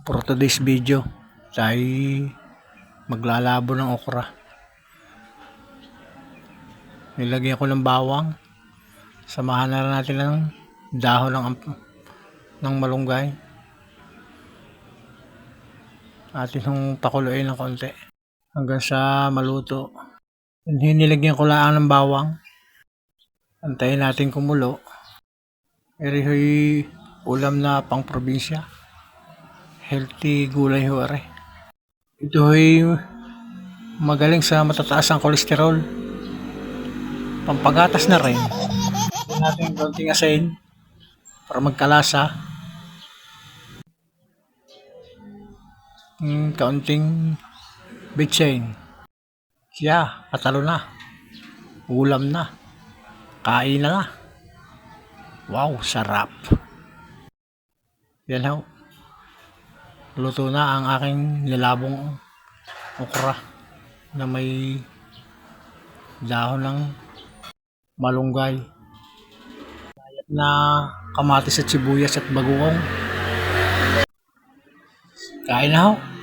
For today's video, tayo maglalabo ng okra. Nilagyan ko ng bawang. Samahan na natin ng dahon ng malunggay. Atin yung pakuluin ng konti hanggang sa maluto. Nilagyan ko lang ng bawang. Antayin natin kumulo. Eri ulam na pang probinsya. Healthy gulay ho are. Ito ay magaling sa matataas ang kolesterol. Pampagatas na rin. Lagyan natin konting asin para magkalasa. Kaunting betsin. Siya, patalo na. Ulam na. Kain na. Wow, sarap. Yan ho. Luto na ang aking nilabong okra na may dahon ng malunggay na kamatis at sibuyas at bagoong. Kain na ho.